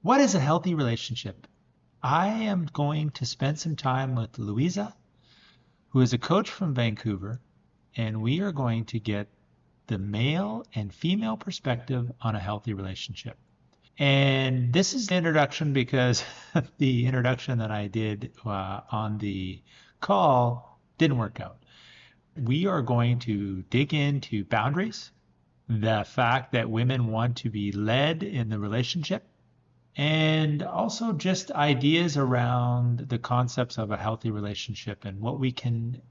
What is a healthy relationship? I am going to spend some time with Luisa, who is a coach from Vancouver, and we are going to get the male and female perspective on a healthy relationship. And this is the introduction because the introduction that I did on the call didn't work out. We are going to dig into boundaries, the fact that women want to be led in the relationship, and also just ideas around the concepts of a healthy relationship and what we can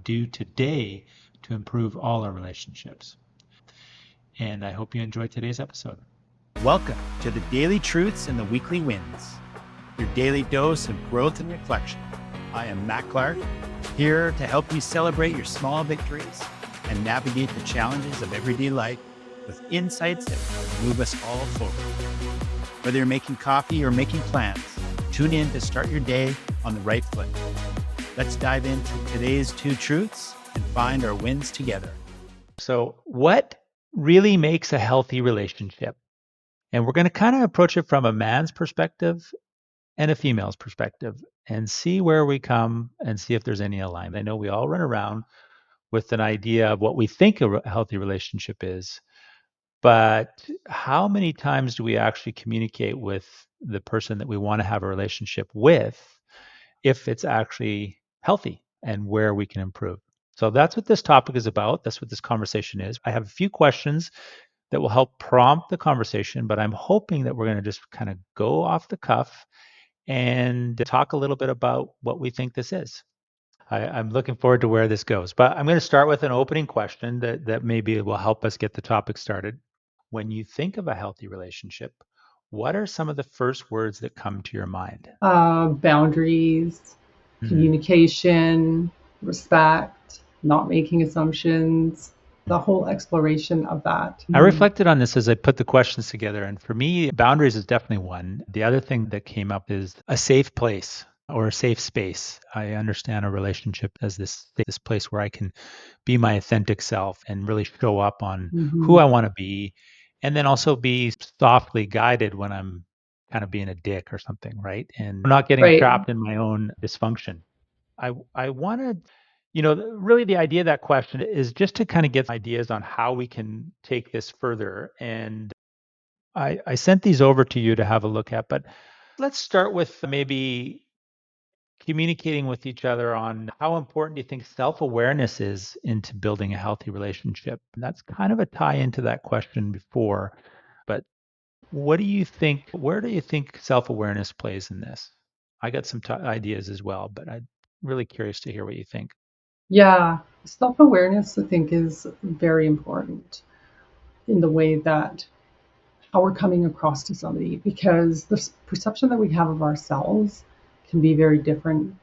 do today to improve all our relationships. And I hope you enjoyed today's episode. Welcome to the Daily Truths and the Weekly Wins, your daily dose of growth and reflection. I am Matt Clark, here to help you celebrate your small victories and navigate the challenges of everyday life with insights that will move us all forward. Whether you're making coffee or making plans, tune in to start your day on the right foot. Let's dive into today's two truths and find our wins together. So, what really makes a healthy relationship? And we're going to kind of approach it from a man's perspective and a female's perspective and see where we come and see if there's any alignment. I know we all run around with an idea of what we think a healthy relationship is, but how many times do we actually communicate with the person that we want to have a relationship with if it's actually healthy and where we can improve? So that's what this topic is about. That's what this conversation is. I have a few questions that will help prompt the conversation, but I'm hoping that we're going to just kind of go off the cuff and talk a little bit about what we think this is. I'm looking forward to where this goes, but I'm going to start with an opening question that maybe will help us get the topic started. When you think of a healthy relationship, what are some of the first words that come to your mind? Boundaries, Mhm. communication, respect, not making assumptions, the whole exploration of that. I reflected on this as I put the questions together, and for me, boundaries is definitely one. The other thing that came up is a safe place or a safe space. I understand a relationship as this place where I can be my authentic self and really show up on who Mhm. I want to be, and then also be softly guided when I'm kind of being a dick or something, right? And I'm not getting Right. trapped in my own dysfunction. I wanted, really the idea of that question is just to kind of get ideas on how we can take this further. And I sent these over to you to have a look at, but let's start with maybe communicating with each other on how important do you think self-awareness is into building a healthy relationship? And that's kind of a tie into that question before, but what do you think? Where do you think self-awareness plays in this? I got some ideas as well, but I'm really curious to hear what you think. Yeah. Self awareness, I think, is very important in the way that how we're coming across to somebody because the perception that we have of ourselves can be very different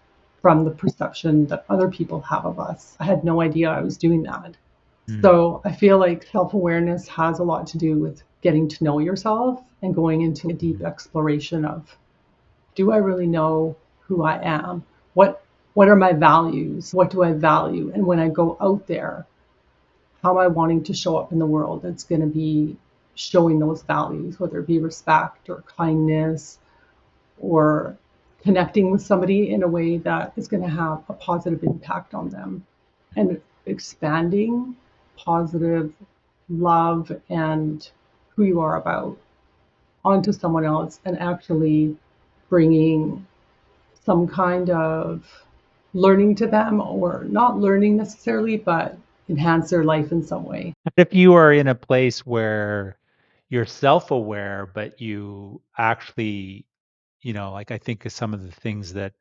from the perception that other people have of us. I had no idea I was doing that. Mm, So I feel like self awareness has a lot to do with getting to know yourself and going into a deep mm, exploration of, do I really know who I am? What are my values? What do I value? And when I go out there, how am I wanting to show up in the world that's going to be showing those values, whether it be respect or kindness or connecting with somebody in a way that is going to have a positive impact on them and expanding positive love and who you are about onto someone else and actually bringing some kind of learning to them or not learning necessarily, but enhance their life in some way. If you are in a place where you're self-aware, but you actually, like I think of some of the things that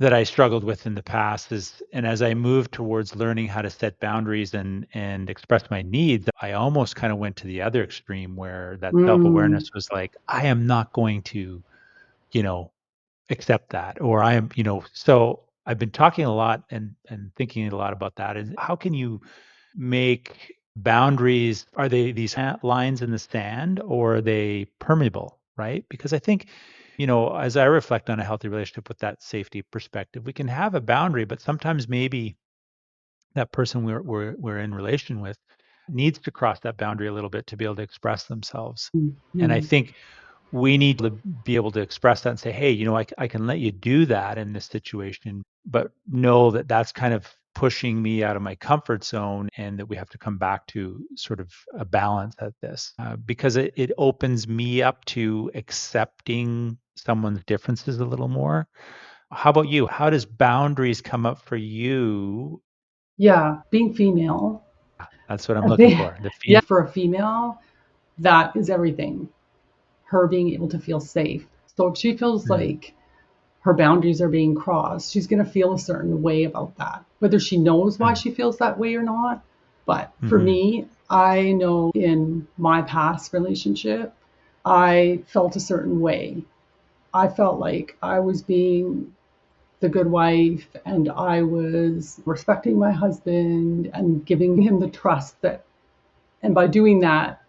I struggled with in the past is, and as I moved towards learning how to set boundaries and express my needs, I almost kind of went to the other extreme where that Mm, self-awareness was like, I am not going to, you know, accept that, or I am, so I've been talking a lot and thinking a lot about that. And how can you make boundaries? Are they these lines in the sand or are they permeable, right? Because I think, as I reflect on a healthy relationship with that safety perspective, we can have a boundary, but sometimes maybe that person we're in relation with needs to cross that boundary a little bit to be able to express themselves. And I mhm. think we need to be able to express that and say, hey, I can let you do that in this situation, but know that that's kind of pushing me out of my comfort zone, and that we have to come back to sort of a balance at this, because it opens me up to accepting someone's differences a little more. How about you? How does boundaries come up for you? Yeah, being female, That's what I'm I looking think, for. yeah, for a female, that is everything. Her being able to feel safe. So if she feels Mm, like her boundaries are being crossed, she's going to feel a certain way about that, whether she knows why mm, she feels that way or not. But for mhm, me, I know in my past relationship, I felt a certain way. I felt like I was being the good wife and I was respecting my husband and giving him the trust that, and by doing that,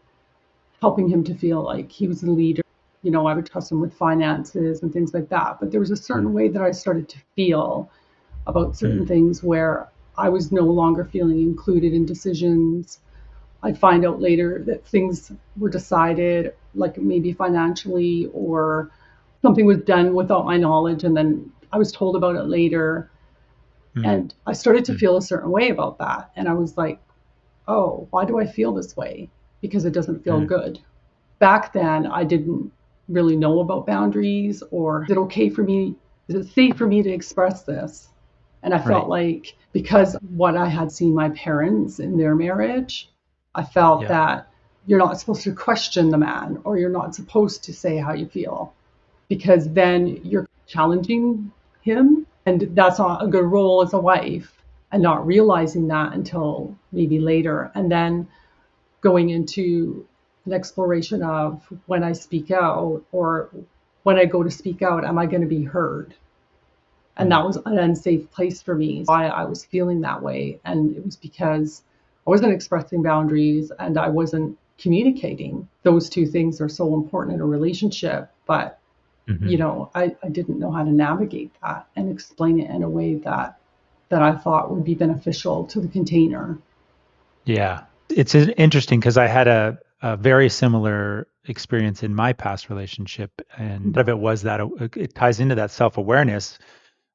helping him to feel like he was the leader. I would trust him with finances and things like that. But there was a mm, certain way that I started to feel about certain mm, things where I was no longer feeling included in decisions. I'd find out later that things were decided, like maybe financially, or something was done without my knowledge, and then I was told about it later. mm, And I started to mm, feel a certain way about that. And I was like, oh, why do I feel this way? Because it doesn't feel mm, good. Back then, I didn't really know about boundaries, or is it okay for me? Is it safe for me to express this? And I felt right. like because what I had seen my parents in their marriage, I felt Yeah. that you're not supposed to question the man, or you're not supposed to say how you feel, because then you're challenging him. And that's not a good role as a wife, and not realizing that until maybe later. And then going into an exploration of, when I speak out, or when I go to speak out, am I going to be heard? And Mm, that was an unsafe place for me. Why I was feeling that way. And it was because I wasn't expressing boundaries and I wasn't communicating. Those two things are so important in a relationship. But, mhm. I didn't know how to navigate that and explain it in a way that I thought would be beneficial to the container. Yeah. It's interesting because I had a very similar experience in my past relationship. And part of it was that it ties into that self awareness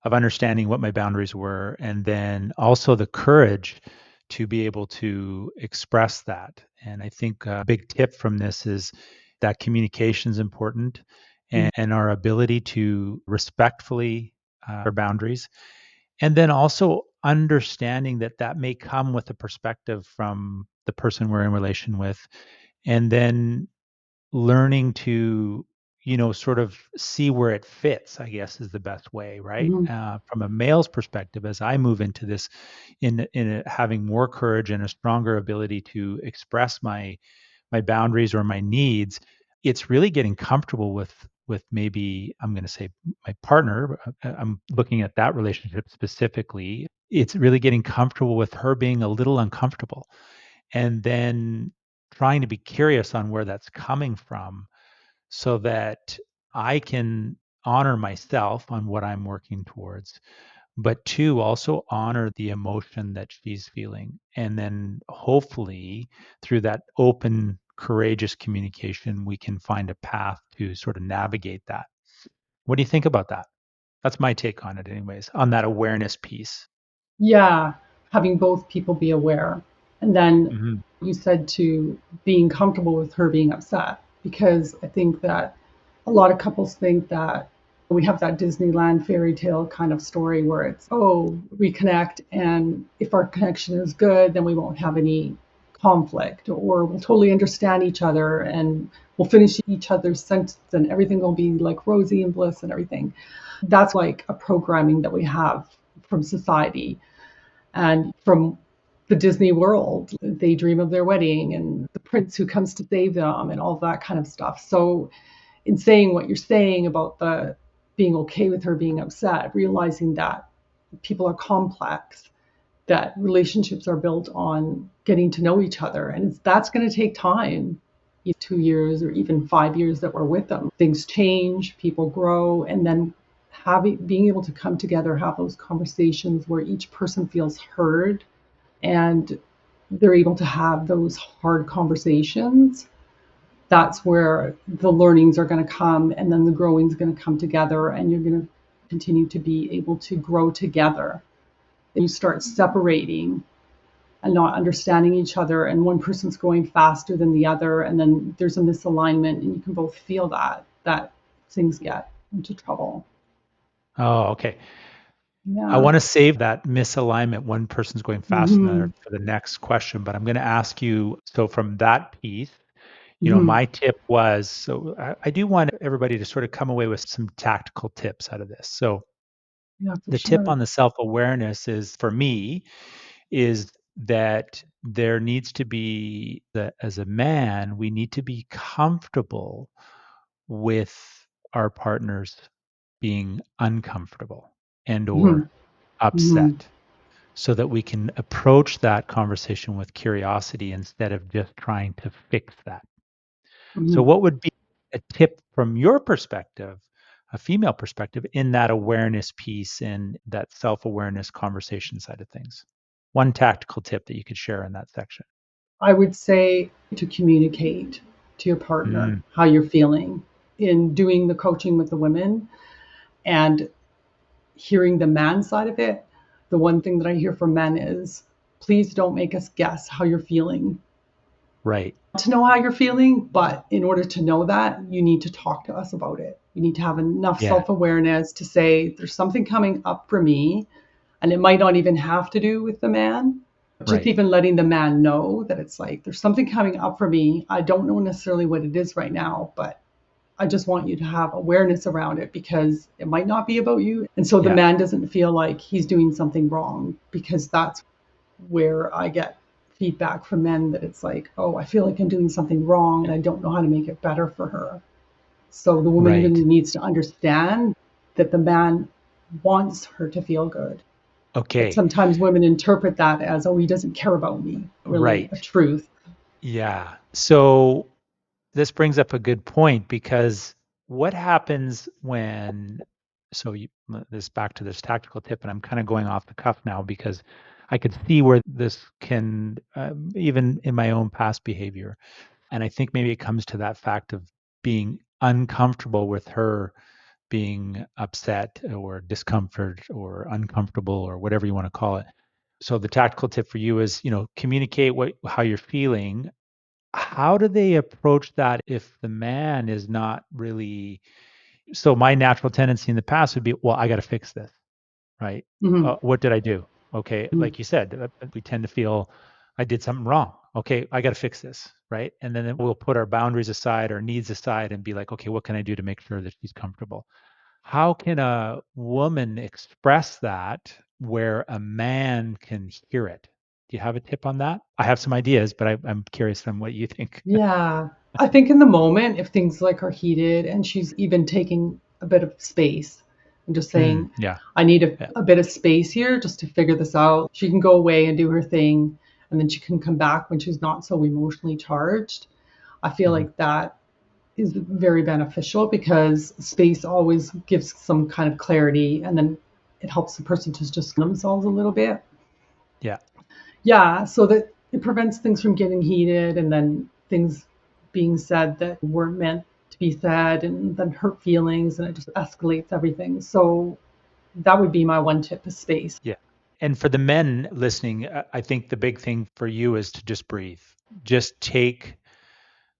of understanding what my boundaries were. And then also the courage to be able to express that. And I think a big tip from this is that communication is important, and our ability to respectfully our boundaries. And then also understanding that that may come with a perspective from the person we're in relation with, and then learning to, sort of see where it fits, I guess is the best way, right? Mm-hmm. From a male's perspective, as I move into this, having more courage and a stronger ability to express my boundaries or my needs, it's really getting comfortable with maybe, I'm going to say, my partner. I'm looking at that relationship specifically. It's really getting comfortable with her being a little uncomfortable, and then trying to be curious on where that's coming from, so that I can honor myself on what I'm working towards, but two, also honor the emotion that she's feeling. And then hopefully through that open, courageous communication, we can find a path to sort of navigate that. What do you think about that? That's my take on it, anyways, on that awareness piece. Yeah, having both people be aware. And then Hmm. you said to being comfortable with her being upset, because I think that a lot of couples think that we have that Disneyland fairy tale kind of story where it's, oh, we connect, and if our connection is good, then we won't have any conflict, or we'll totally understand each other and we'll finish each other's sentence and everything will be like rosy and bliss and everything. That's like a programming that we have from society and from the Disney world. They dream of their wedding and the prince who comes to save them and all that kind of stuff. So, in saying what you're saying about the being okay with her being upset, realizing that people are complex, that relationships are built on getting to know each other, and that's going to take time. 2 years or even 5 years that we're with them, things change, people grow, and then being able to come together, have those conversations where each person feels heard and they're able to have those hard conversations. that's where the learnings are going to come, and then the growing is going to come together, and you're going to continue to be able to grow together. You start separating and not understanding each other, and one person's going faster than the other, and then there's a misalignment, and you can both feel that things get into trouble. Oh, okay. I Yeah. want to save that misalignment, one person's going fast than Mm-hmm. another, for the next question, but I'm going to ask you, so from that piece, Mm-hmm. my tip was, so I do want everybody to sort of come away with some tactical tips out of this. So Yeah, for the tip sure. on the self-awareness is, for me, is that there needs to be, that as a man, we need to be comfortable with our partners being uncomfortable and Mm-hmm. or Mm-hmm. upset, so that we can approach that conversation with curiosity instead of just trying to fix that. So Mm-hmm. what would be a tip from your perspective, a female perspective, in that awareness piece and that self-awareness conversation side of things? One tactical tip that you could share in that section. I would say to communicate to your partner Mm, how you're feeling in doing the coaching with the women and hearing the man side of it. The one thing that I hear from men is, please don't make us guess how you're feeling. right. To know how you're feeling, but in order to know that, you need to talk to us about it. You need to have enough Yeah. self awareness to say, there's something coming up for me, and it might not even have to do with the man. Just Right. even letting the man know that it's like, there's something coming up for me. I don't know necessarily what it is right now, but I just want you to have awareness around it because it might not be about you. And so the Yeah. man doesn't feel like he's doing something wrong, because that's where I get feedback from men that it's like, oh, I feel like I'm doing something wrong and I don't know how to make it better for her. So the woman really Right. needs to understand that the man wants her to feel good. But Okay. sometimes women interpret that as, oh, he doesn't care about me, really a Right. truth. Yeah. So this brings up a good point, because what happens when, so you, this back to this tactical tip, and I'm kind of going off the cuff now because I could see where this can, even in my own past behavior. And I think maybe it comes to that fact of being uncomfortable with her being upset or discomfort or uncomfortable or whatever you want to call it. So the tactical tip for you is, communicate how you're feeling. How do they approach that if the man is not really, so my natural tendency in the past would be, well, I got to fix this, right? Mm-hmm. What did I do? Okay, like you said, we tend to feel I did something wrong. Okay, I got to fix this, right? And then we'll put our boundaries aside, our needs aside, and be like, okay, what can I do to make sure that she's comfortable? How can a woman express that where a man can hear it? Do you have a tip on that? I have some ideas, but I'm curious on what you think. Yeah. I think in the moment, if things like are heated and she's even taking a bit of space and just saying, Yeah, I need yeah. a bit of space here just to figure this out, she can go away and do her thing. And then she can come back when she's not so emotionally charged. I feel Mhm. like that is very beneficial because space always gives some kind of clarity, and then it helps the person to just themselves a little bit. Yeah, Yeah, so that it prevents things from getting heated and then things being said that weren't meant to be said, and then hurt feelings, and it just escalates everything. So that would be my one tip, is space. yeah. And for the men listening, I think the big thing for you is to just breathe. Just take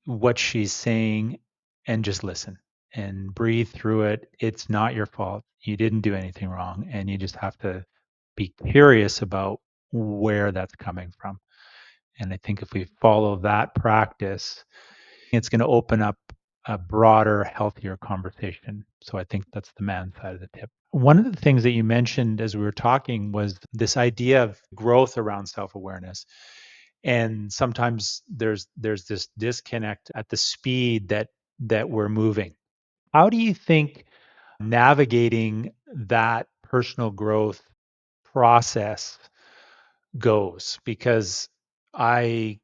what she's saying and just listen and breathe through it. It's not your fault. You didn't do anything wrong. And you just have to be curious about where that's coming from. And I think if we follow that practice, it's going to open up a broader, healthier conversation. So I think that's the man side of the tip. One of the things that you mentioned as we were talking was this idea of growth around self-awareness. And sometimes there's this disconnect at the speed that we're moving. How do you think navigating that personal growth process goes? Because I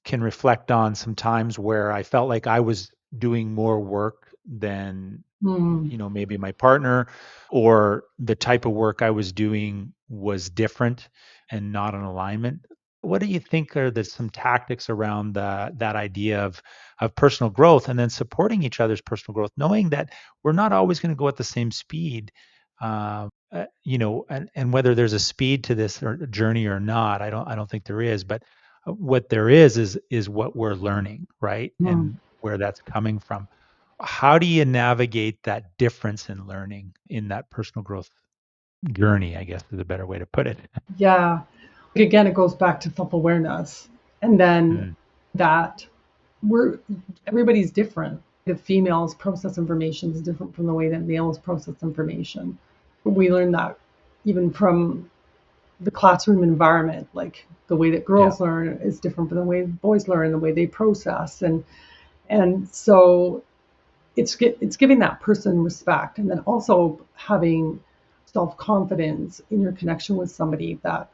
can reflect on some times where I felt like I was doing more work than, Hmm. maybe my partner, or the type of work I was doing was different and not in alignment. What do you think are some tactics around that idea of personal growth and then supporting each other's personal growth, knowing that we're not always going to go at the same speed, and whether there's a speed to this or journey or not, I don't think there is, but what there is what we're learning, right, Hmm. and where that's coming from. How do you navigate that difference in learning in that personal growth journey? I guess is a better way to put it. Yeah. Again, it goes back to self-awareness. And then Mm, that we're everybody's different. The females process information is different from the way that males process information. We learn that even from the classroom environment, like the way that yeah, girls learn is different from the way boys learn, the way they process, and so it's giving that person respect, and then also having self confidence in your connection with somebody that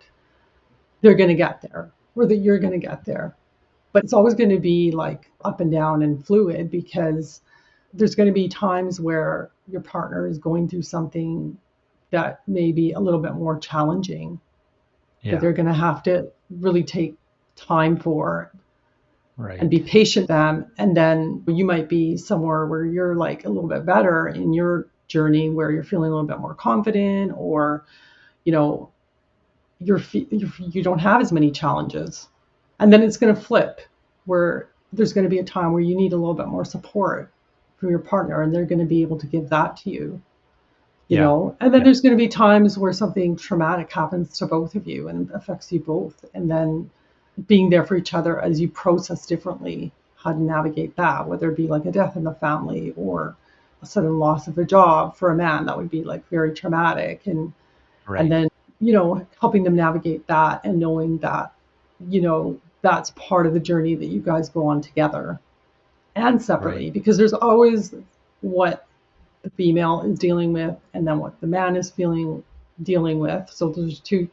they're going to get there or that you're going to get there. But it's always going to be like up and down and fluid because there's going to be times where your partner is going through something that may be a little bit more challenging that yeah, they're going to have to really take time for and be right. patient with them. And then you might be somewhere where you're like a little bit better in your journey where you're feeling a little bit more confident or, you know, you don't have as many challenges. And then it's going to flip where there's going to be a time where you need a little bit more support from your partner and they're going to be able to give that to you, Yeah, and then yeah, there's going to be times where something traumatic happens to both of you and affects you both. And then being there for each other as you process differently how to navigate that, whether it be like a death in the family or a sudden loss of a job for a man, that would be like very traumatic. And right, then, helping them navigate that and knowing that, that's part of the journey that you guys go on together and right. separately, because there's always what the female is dealing with and then what the man is dealing with. So there's two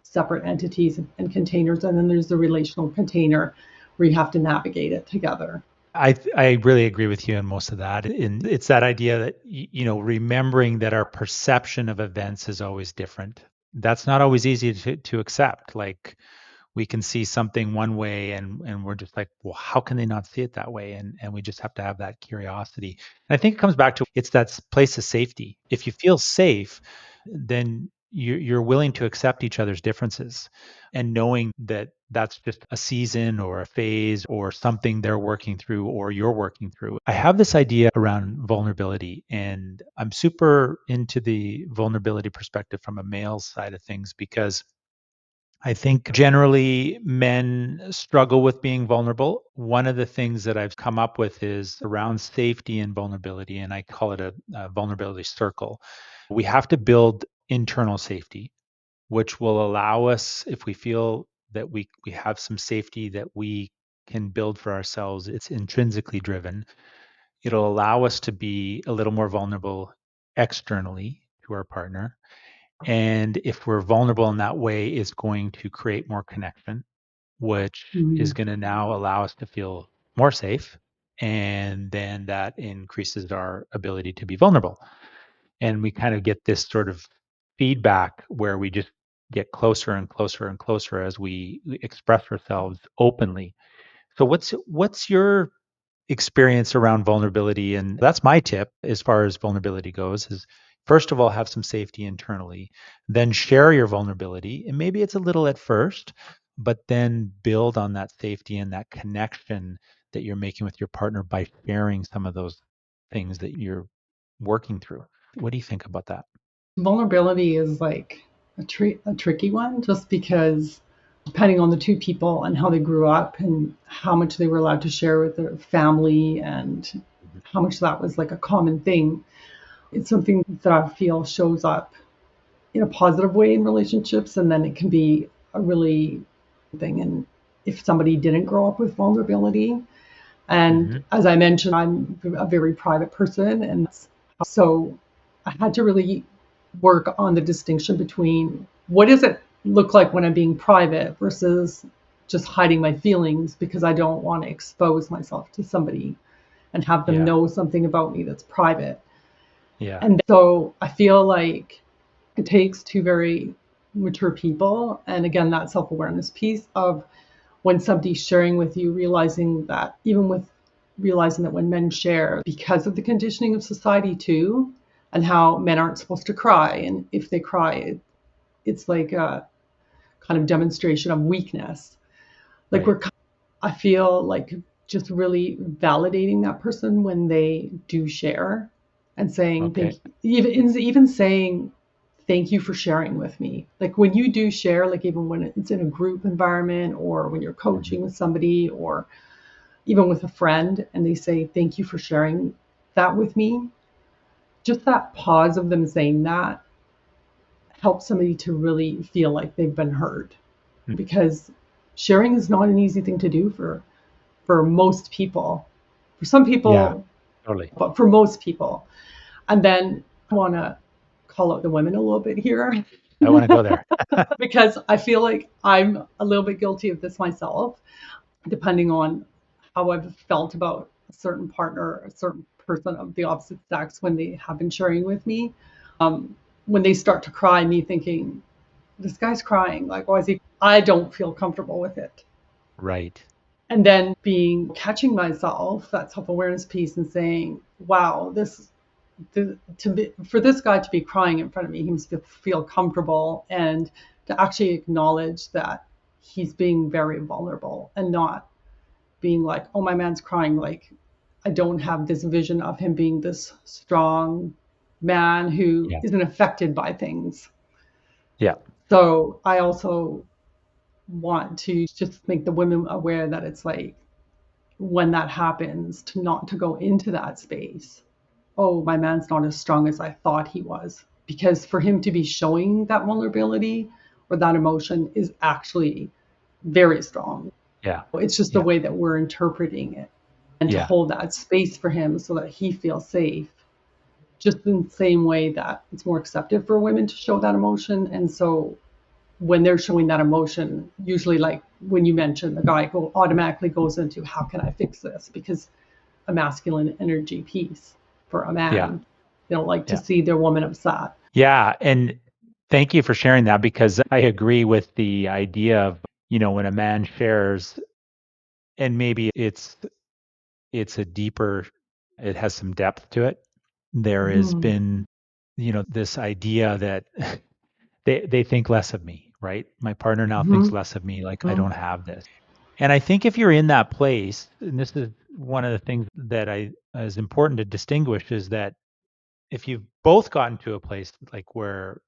separate entities and containers, and then there's the relational container where you have to navigate it together. I really agree with you on most of that. And it's that idea that remembering that our perception of events is always different. That's not always easy to accept. Like we can see something one way and we're just like, well, how can they not see it that way? And we just have to have that curiosity. And I think it comes back to it's that place of safety. If you feel safe, then you're willing to accept each other's differences and knowing that that's just a season or a phase or something they're working through or you're working through. I have this idea around vulnerability, and I'm super into the vulnerability perspective from a male side of things because I think generally men struggle with being vulnerable. One of the things that I've come up with is around safety and vulnerability, and I call it a vulnerability circle. We have to build internal safety, which will allow us, if we feel that we have some safety that we can build for ourselves, it's intrinsically driven. It'll allow us to be a little more vulnerable externally to our partner, and if we're vulnerable in that way, is going to create more connection, which is Mm-hmm. going to now allow us to feel more safe. And then that increases our ability to be vulnerable. And we kind of get this sort of feedback where we just get closer and closer and closer as we express ourselves openly. So what's your experience around vulnerability? And that's my tip as far as vulnerability goes is first of all have some safety internally, then share your vulnerability, and maybe it's a little at first, but then build on that safety and that connection that you're making with your partner by sharing some of those things that you're working through. What do you think about that? Vulnerability is like a tricky one just because depending on the two people and how they grew up and how much they were allowed to share with their family and Mhm. how much that was like a common thing. It's something that I feel shows up in a positive way in relationships, and then it can be a really thing. And if somebody didn't grow up with vulnerability, and Mhm. as I mentioned, I'm a very private person, and so I had to really work on the distinction between what does it look like when I'm being private versus just hiding my feelings because I don't want to expose myself to somebody and have them Yeah. know something about me that's private. Yeah. And so I feel like it takes two very mature people. And again, that self-awareness piece of when somebody's sharing with you, realizing that even with realizing that when men share, because of the conditioning of society too, and how men aren't supposed to cry, and if they cry, it's like a kind of demonstration of weakness. Like Right. we're, I feel like just really validating that person when they do share and saying Okay. thank you, even saying thank you for sharing with me. Like when you do share, like even when it's in a group environment or when you're Mhm. coaching with somebody or even with a friend and they say thank you for sharing that with me, just that pause of them saying that helps somebody to really feel like they've been heard, Mm. because sharing is not an easy thing to do for most people. For some Yeah, people, totally. but for most people. And then I want to call out the women a little bit here I want to go there. because I feel like I'm a little bit guilty of this myself, depending on how I've felt about a certain partner, a certain person of the opposite sex when they have been sharing with me. When they start to cry, me thinking, this guy's crying. Like, why is he? I don't feel comfortable with it. Right. And then being catching myself, that self-awareness piece, and saying, wow, to be, for this guy to be crying in front of me, he must feel comfortable, and to actually acknowledge that he's being very vulnerable and not being like, oh, my man's crying. Like, I don't have this vision of him being this strong man who Yeah. isn't affected by things. Yeah. So I also want to just make the women aware that it's like, when that happens, to not to go into that space. Oh, my man's not as strong as I thought he was. Because for him to be showing that vulnerability or that emotion is actually very strong. Yeah. It's just the Yeah. way that we're interpreting it. And to Yeah. hold that space for him so that he feels safe, just in the same way that it's more accepted for women to show that emotion. And so when they're showing that emotion, usually like when you mentioned, the guy automatically goes into how can I fix this? Because a masculine energy piece for a Yeah. man. They don't like to Yeah. see their woman upset. Yeah. And thank you for sharing that because I agree with the idea of, when a man shares and maybe it's a deeper, it has some depth to it. There has Mm-hmm. been, this idea that they think less of me, right? My partner now thinks Mm-hmm. less of me, like I don't have this. And I think if you're in that place, and this is one of the things that I is important to distinguish is that if you've both gotten to a place like where,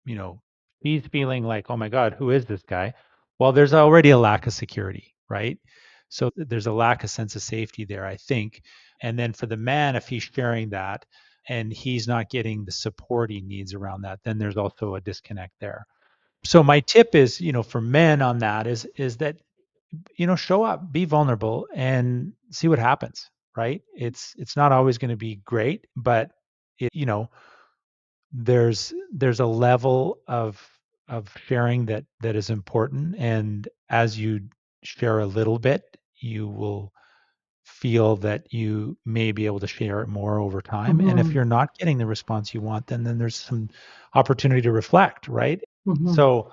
you know, he's feeling like, oh my God, who is this guy? Well, there's already a lack of security, right? So there's a lack of sense of safety there, I think. And then for the man, if he's sharing that and he's not getting the support he needs around that, then there's also a disconnect there. So my tip is, for men on that is that, show up, be vulnerable and see what happens, right? It's not always going to be great, but there's a level of sharing that is important, and as you share a little bit, you will feel that you may be able to share it more over time. And if Mm-hmm. you're not getting the response you want, then there's some opportunity to reflect, right? Mm-hmm. So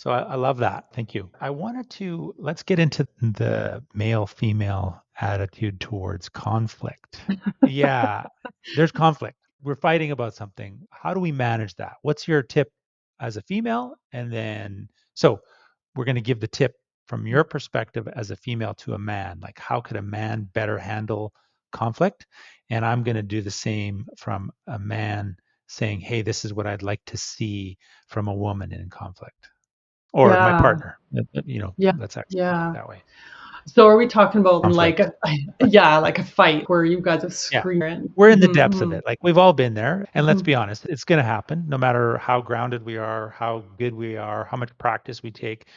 I love that. Thank you. I wanted to let's get into the male female attitude towards conflict. Yeah, there's conflict. We're fighting about something. How do we manage that? What's your tip as a female? And then, so we're going to give the tip from your perspective as a female to a man. Like, how could a man better handle conflict? And I'm going to do the same from a man saying, hey, this is what I'd like to see from a woman in conflict or my Yeah. partner. Yeah. Let's actually put it Yeah. that way. So are we talking about like Conflict. a, yeah, like a fight where you guys are Yeah. screaming? We're in the depths of Mm-hmm. it. Like we've all been there. And let's Mm-hmm. be honest, it's going to happen no matter how grounded we are, how good we are, how much practice we take.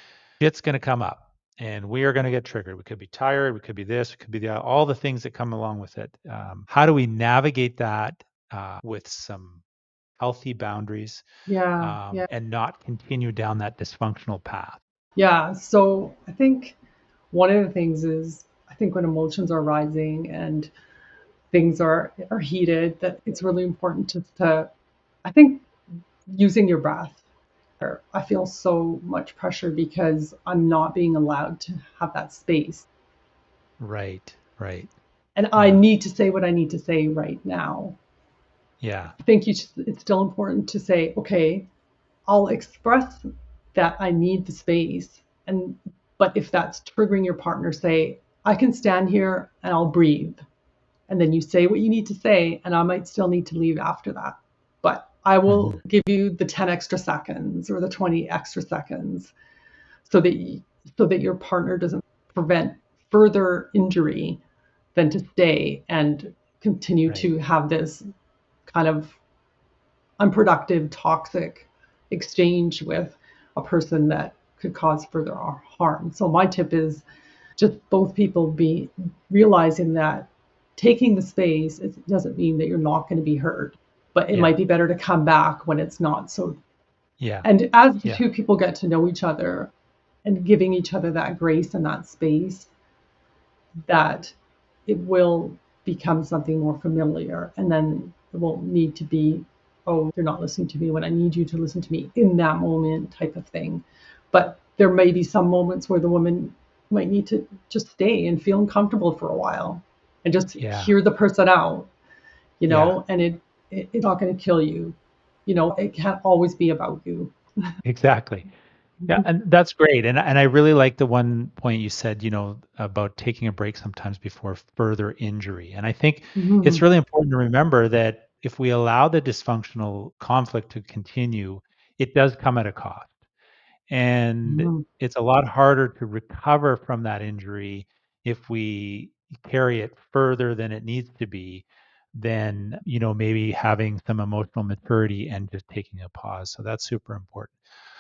Shit's going to come up and we are going to get triggered. We could be tired. We could be this. We could be that. All the things that come along with it. How do we navigate that with some healthy boundaries Yeah. Yeah. and not continue down that dysfunctional path? Yeah. So I think one of the things is, I think when emotions are rising and things are heated, that it's really important to I think using your breath. I feel so much pressure because I'm not being allowed to have that space. Right. Right. And I Yeah. need to say what I need to say right now. Yeah. I think it's still important to say, okay, I'll express that I need the space. And but if that's triggering your partner, say, I can stand here and I'll breathe. And then you say what you need to say, and I might still need to leave after that. But I Hmm. will give you the 10 extra seconds or the 20 extra seconds so that so that your partner doesn't prevent further injury than to stay and continue Right. to have this kind of unproductive, toxic exchange with a person that could cause further harm. So my tip is just both people be realizing that taking the space, it doesn't mean that you're not going to be heard, but it Yeah. might be better to come back when it's not so. Yeah. And as the Yeah. two people get to know each other and giving each other that grace and that space, that it will become something more familiar. And then it won't need to be, oh, you're not listening to me when I need you to listen to me in that moment type of thing. But there may be some moments where the woman might need to just stay and feel uncomfortable for a while and just Yeah. hear the person out, Yeah. and it's not going to kill you. It can't always be about you. Exactly. Yeah, and that's great. And I really like the one point you said, about taking a break sometimes before further injury. And I think it's Mhm. really important to remember that if we allow the dysfunctional conflict to continue, it does come at a cost. And Mhm. it's a lot harder to recover from that injury if we carry it further than it needs to be than, maybe having some emotional maturity and just taking a pause. So that's super important.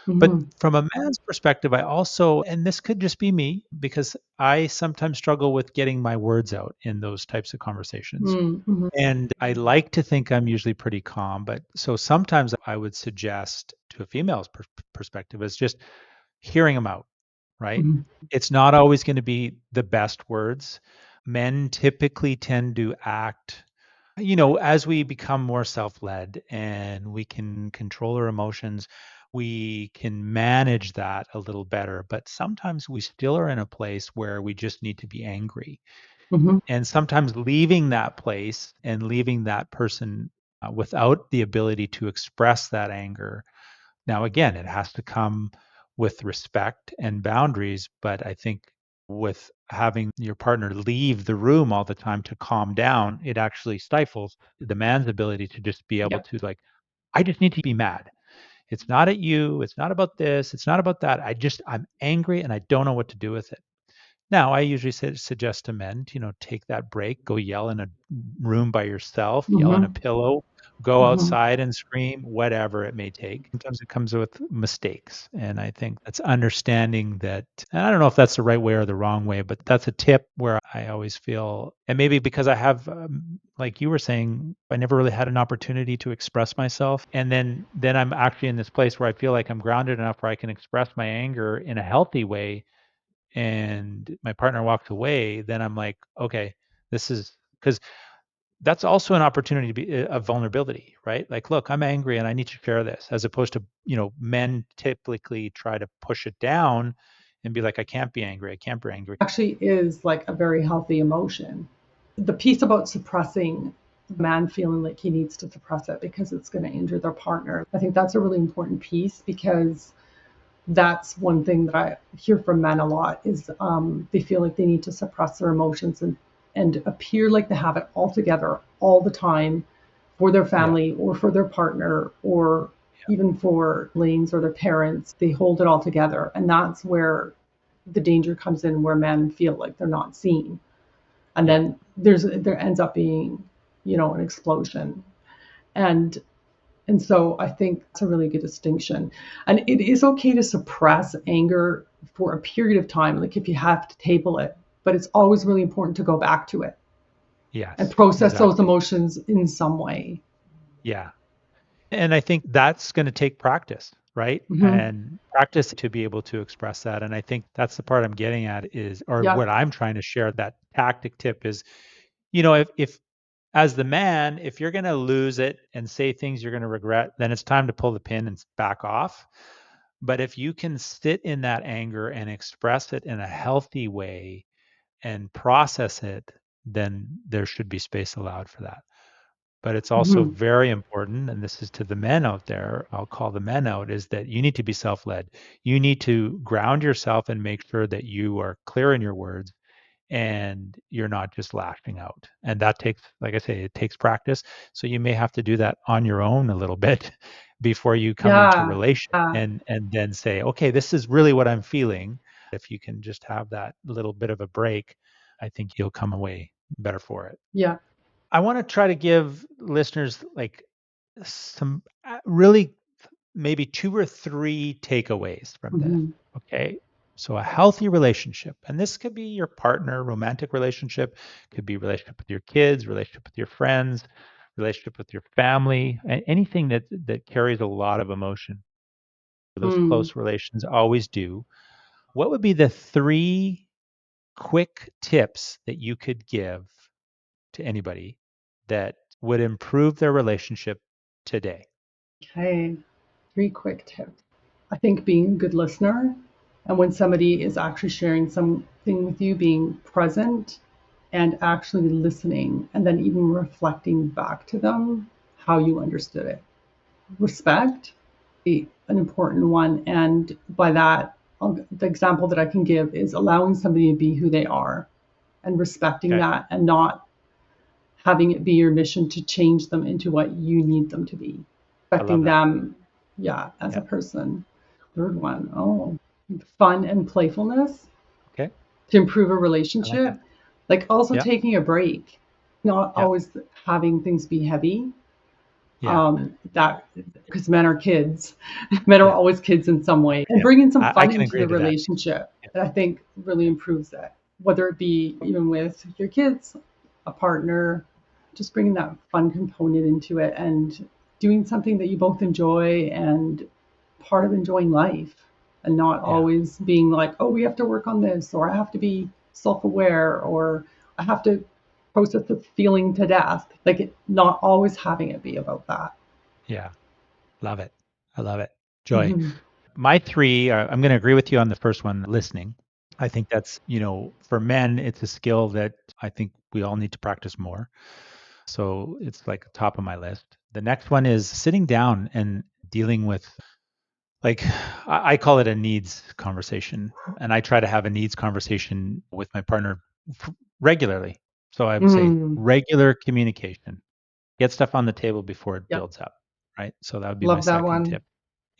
But Mhm. from a man's perspective, I also, and this could just be me, because I sometimes struggle with getting my words out in those types of conversations. Mhm. And I like to think I'm usually pretty calm. But so sometimes I would suggest to a female's perspective is just hearing them out, right? Mhm. It's not always going to be the best words. Men typically tend to act, as we become more self-led and we can control our emotions, we can manage that a little better. But sometimes we still are in a place where we just need to be angry. Mhm. And sometimes leaving that place and leaving that person without the ability to express that anger. Now, again, it has to come with respect and boundaries, but I think with having your partner leave the room all the time to calm down, it actually stifles the man's ability to just be able Yeah. to, like, I just need to be mad. It's not at you. It's not about this. It's not about that. I'm angry and I don't know what to do with it. Now, I usually suggest to men to, take that break, go yell in a room by yourself, yell in a Mhm. pillow, go Mhm. outside and scream, whatever it may take. Sometimes it comes with mistakes. And I think that's understanding that, and I don't know if that's the right way or the wrong way, but that's a tip where I always feel, and maybe because I have, like you were saying, I never really had an opportunity to express myself. And then I'm actually in this place where I feel like I'm grounded enough where I can express my anger in a healthy way and my partner walks away, then I'm like, okay, this is because that's also an opportunity to be a vulnerability, right? Like, look, I'm angry and I need to share this, as opposed to, men typically try to push it down and be like, I can't be angry. I can't be angry. Actually is like a very healthy emotion. The piece about suppressing the man feeling like he needs to suppress it because it's going to injure their partner, I think that's a really important piece because that's one thing that I hear from men a lot is they feel like they need to suppress their emotions and appear like they have it all together all the time for their Yeah. family or for their partner or even for siblings or their parents. They hold it all together. And that's where the danger comes in, where men feel like they're not seen. And Yeah. then there ends up being, an explosion. And so I think it's a really good distinction. And it is okay to suppress anger for a period of time, like if you have to table it, but it's always really important to go back to it and Yes. process those Exactly. emotions in some way. Yeah. And I think that's going to take practice, right? Hmm. And practice to be able to express that. And I think that's the part I'm getting at is, or Yeah. what I'm trying to share, that tactic tip is, if as the man, if you're going to lose it and say things you're going to regret, then it's time to pull the pin and back off. But if you can sit in that anger and express it in a healthy way and process it, then there should be space allowed for that. But it's also Hmm. very important, and this is to the men out there, I'll call the men out, is that you need to be self led. You need to ground yourself and make sure that you are clear in your words and you're not just lashing out. And that takes, like I say, it takes practice. So you may have to do that on your own a little bit before you come into Yeah. relation Yeah. and then say, okay, this is really what I'm feeling. If you can just have that little bit of a break, I think you'll come away better for it. Yeah. I want to try to give listeners like some really maybe two or three takeaways from this. Hmm. Okay. So a healthy relationship, and this could be your partner, romantic relationship, could be relationship with your kids, relationship with your friends, relationship with your family, anything that carries a lot of emotion. Those Mm. close relations always do. What would be the three quick tips that you could give to anybody that would improve their relationship today? Okay. 3 quick tips. I think being a good listener, and when somebody is actually sharing something with you, being present and actually listening, and then even reflecting back to them how you understood it. Respect, an important one. And by that, the example that I can give is allowing somebody to be who they are and respecting Okay. that and not having it be your mission to change them into what you need them to be. I love Respecting that. them, yeah, as a Yeah. person. Third one, oh, fun and playfulness Okay. to improve a I like relationship. that. Like also Yeah. taking a break, not Yeah. always having things be heavy. Yeah. That because men are kids, men are Yeah. always kids in some way, and Yeah. bringing some I fun can into agree the to that. relationship, Yeah. I think really improves it. Whether it be even with your kids, a partner, just bringing that fun component into it and doing something that you both enjoy and part of enjoying life and not Yeah. always being like, oh, we have to work on this, or I have to be self aware, or I have to process the feeling to death. Like, not always having it be about that. Yeah. Love it. I love it. Joy. Hmm. My three, I'm going to agree with you on the first one, listening. I think that's, for men, it's a skill that I think we all need to practice more. So it's like top of my list. The next one is sitting down and dealing with, like, I call it a needs conversation. And I try to have a needs conversation with my partner regularly. So I would say Mm. regular communication, get stuff on the table before it Yep. builds up. Right. So that would be my Love that second one. tip.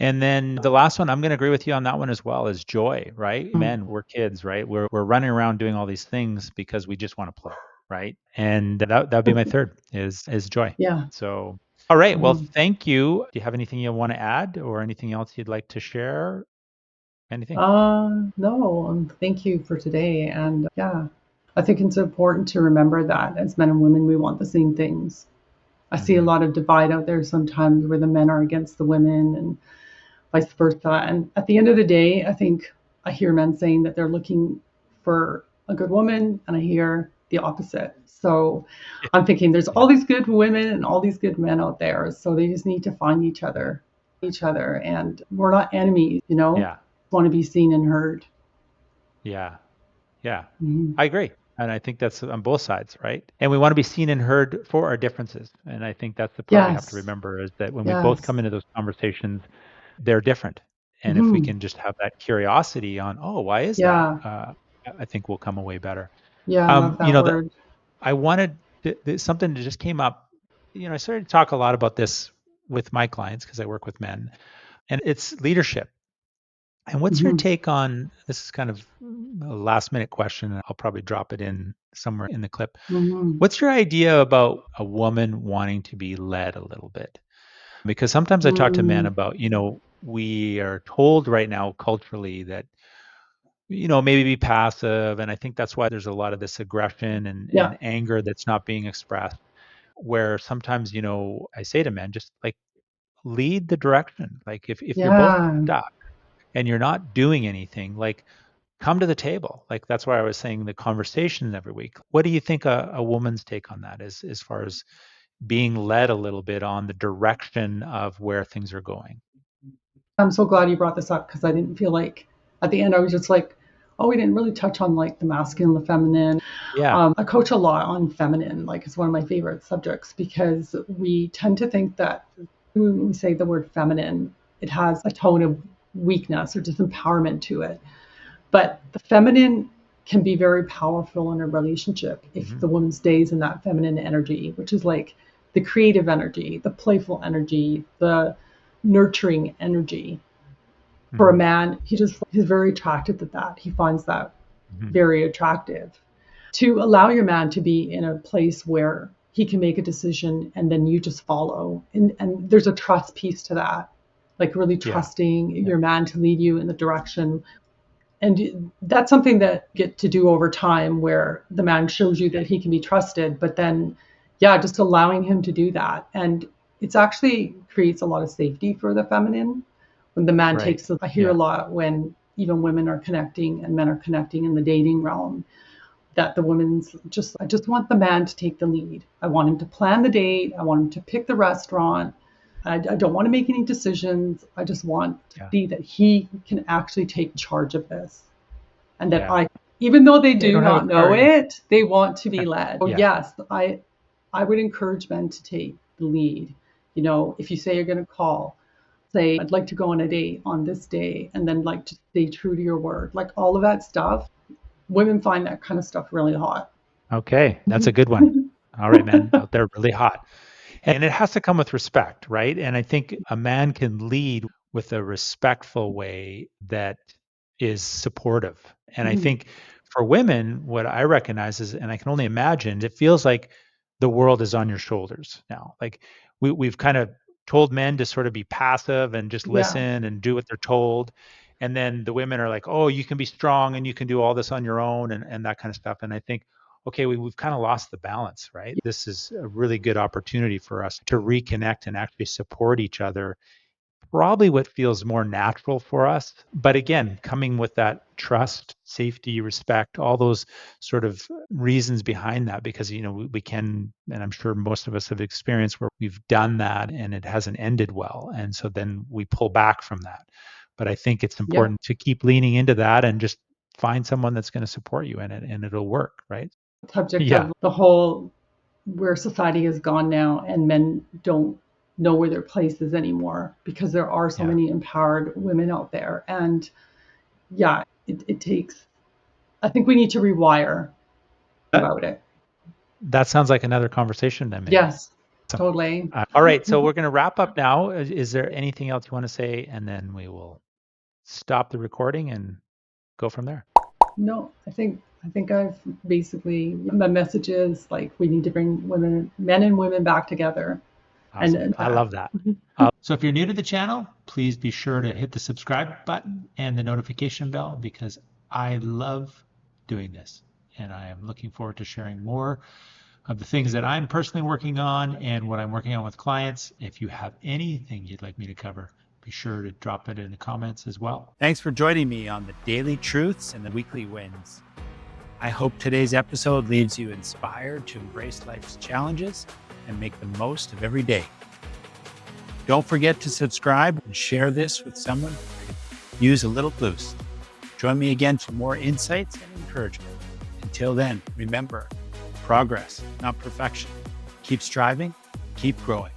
And then the last one, I'm going to agree with you on that one as well, is joy, right? Mm. Men, we're kids, right? We're running around doing all these things because we just want to play, right? And that would be my third is joy. Yeah. So, all right. Well, Hmm. thank you. Do you have anything you want to add or anything else you'd like to share? Anything? No, thank you for today. And yeah, I think it's important to remember that as men and women, we want the same things. I see a Hmm. lot of divide out there sometimes where the men are against the women and vice versa. And at the end of the day, I think I hear men saying that they're looking for a good woman, and I hear the opposite. So I'm thinking there's Yeah. all these good women and all these good men out there. So they just need to find each other. And we're not enemies, Yeah. want to be seen and heard. Yeah. Yeah. Mhm. I agree. And I think that's on both sides, right? And we want to be seen and heard for our differences. And I think that's the part we have to Yes. remember is that when we both Yes. come into those conversations, they're different. And if we Hmm. can just have that curiosity on, oh, why is that? Yeah. I think we'll come away better. Yeah. I love Um, you that know, that word. I wanted something that just came up. I started to talk a lot about this with my clients because I work with men, and it's leadership. And what's your Hmm. take on this? Is kind of a last minute question, and I'll probably drop it in somewhere in the clip. Hmm. What's your idea about a woman wanting to be led a little bit? Because sometimes I talk to men Hmm. about, we are told right now culturally that, maybe be passive. And I think that's why there's a lot of this aggression and Yeah. anger that's not being expressed, where sometimes, I say to men, just like lead the direction. Like if you're both Yeah. stuck and you're not doing anything, like come to the table. Like that's why I was saying the conversations every week. What do you think a woman's take on that is as far as being led a little bit on the direction of where things are going? I'm so glad you brought this up because I didn't feel like at the end I was just like, oh, we didn't really touch on like the masculine, the feminine. Yeah. I coach a lot on feminine, like it's one of my favorite subjects because we tend to think that when we say the word feminine, it has a tone of weakness or disempowerment to it. But the feminine can be very powerful in a relationship if the woman stays in that feminine energy, which is like the creative energy, the playful energy, the nurturing energy. For a Mhm. man, he's very attracted to that. He finds that Mhm. very attractive. To allow your man to be in a place where he can make a decision and then you just follow. And there's a trust piece to that, like really Yeah. trusting Yeah. your man to lead you in the direction. And that's something that you get to do over time where the man shows you that he can be trusted, but then, yeah, just allowing him to do that. And it's actually creates a lot of safety for the feminine when the man Right. takes, I hear a Yeah. lot when even women are connecting and men are connecting in the dating realm that the women's just, I just want the man to take the lead. I want him to plan the date. I want him to pick the restaurant. I don't want to make any decisions. I just want to Yeah. see that he can actually take charge of this. And that Yeah. even though they They do don't have a not know car. Yeah. it, they want to be led. So Yeah. yes, I would encourage men to take the lead. You know, if you say you're going to call, say, I'd like to go on a date on this day, and then like to stay true to your word, like all of that stuff. Women find that kind of stuff really hot. Okay. That's a good one. All right, man. Out there really hot. And it has to come with respect, right? And I think a man can lead with a respectful way that is supportive. And I think for women, what I recognize is, and I can only imagine, it feels like the world is on your shoulders now. Like we've kind of told men to sort of be passive and just Yeah, listen and do what they're told. And then the women are like, oh, you can be strong and you can do all this on your own and that kind of stuff. And I think okay, we've kind of lost the balance, right? This is a really good opportunity for us to reconnect and actually support each other. Probably what feels more natural for us. But again, coming with that trust, safety, respect, all those sort of reasons behind that, because, we can, and I'm sure most of us have experienced where we've done that and it hasn't ended well. And so then we pull back from that. But I think it's yeah. important to keep leaning into that and just find someone that's going to support you in it and it'll work, right? Subject Yeah. of the whole where society has gone now, and men don't know where their place is anymore because there are so Yeah. many empowered women out there. And yeah, it takes, I think we need to rewire about it. That sounds like another conversation then maybe. Yes, So, totally. all right, so we're going to wrap up now. Is there anything else you want to say? And then we will stop the recording and go from there. No, I think I've basically, my message is like we need to bring men and women back together. Awesome. And I love that. So if you're new to the channel, please be sure to hit the subscribe button and the notification bell because I love doing this. And I am looking forward to sharing more of the things that I'm personally working on and what I'm working on with clients. If you have anything you'd like me to cover, be sure to drop it in the comments as well. Thanks for joining me on the daily truths and the weekly wins. I hope today's episode leaves you inspired to embrace life's challenges and make the most of every day. Don't forget to subscribe and share this with someone who could use a little boost. Join me again for more insights and encouragement. Until then, remember, progress, not perfection. Keep striving, keep growing.